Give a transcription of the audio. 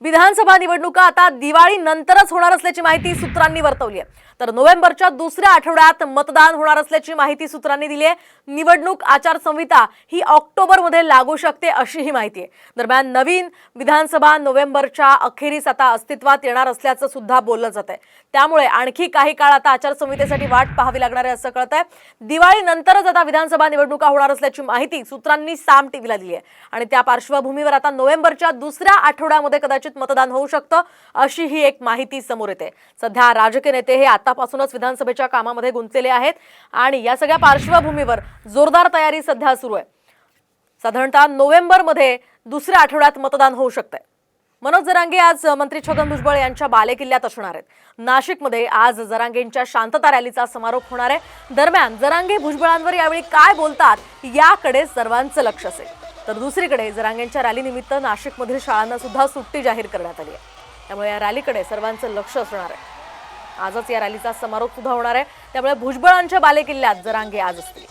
विधानसभा निवडणुका आता दिवाळी नंतरच होणार असल्याची माहिती सूत्रांनी वर्तवली आहे। तर नोव्हेंबरच्या दुसऱ्या आठवड्यात मतदान होणार असल्याची माहिती सूत्रांनी दिली आहे। निवडणूक आचारसंहिता ही ऑक्टोबरमध्ये लागू शकते अशी ही माहिती आहे। दरम्यान नवीन विधानसभा नोव्हेंबरच्या अखेरीस आता अस्तित्वात येणार असल्याचं सुद्धा बोललं जात आहे। त्यामुळे आणखी काही काळ आता आचारसंहितेसाठी वाट पाहावी लागणार आहे असं कळतंय। दिवाळी नंतरच आता विधानसभा निवडणुका होणार असल्याची माहिती सूत्रांनी साम टीव्हीला दिली आहे आणि त्या पार्श्वभूमीवर आता नोव्हेंबरच्या दुसऱ्या आठवड्यामध्ये कदाचित मतदान होऊ शकतं अशी ही एक माहिती समोर येते। सध्या राजकीय नेते हे आतापासूनच विधानसभेच्या कामामध्ये गुंतलेले आहेत आणि या सगळ्या पार्श्वभूमीवर जोरदार तयारी सध्या सुरू आहे। साधारणतः नोव्हेंबरमध्ये दुसऱ्या आठवड्यात मतदान होऊ शकते। मनोज जरांगे आज मंत्री छगन भुजबळ यांच्या बालेकिल्ल्यात असणार आहेत। नाशिकमध्ये आज जरांगेंच्या शांतता रॅलीचा समारोप होणार आहे। दरम्यान जरांगे भुजबळांवर यावेळी काय बोलतात याकडे सर्वांचं लक्ष असेल। तर दुसरीकडे जरांगेंच्या रॅलीनिमित्त नाशिकमधील शाळांना सुद्धा सुट्टी जाहीर करण्यात आली आहे। त्यामुळे या रॅलीकडे सर्वांचं लक्ष असणार आहे। आजच या रॅलीचा समारोप सुद्धा होणार आहे। त्यामुळे भुजबळांच्या बालेकिल्ल्यात जरांगे आज असतील।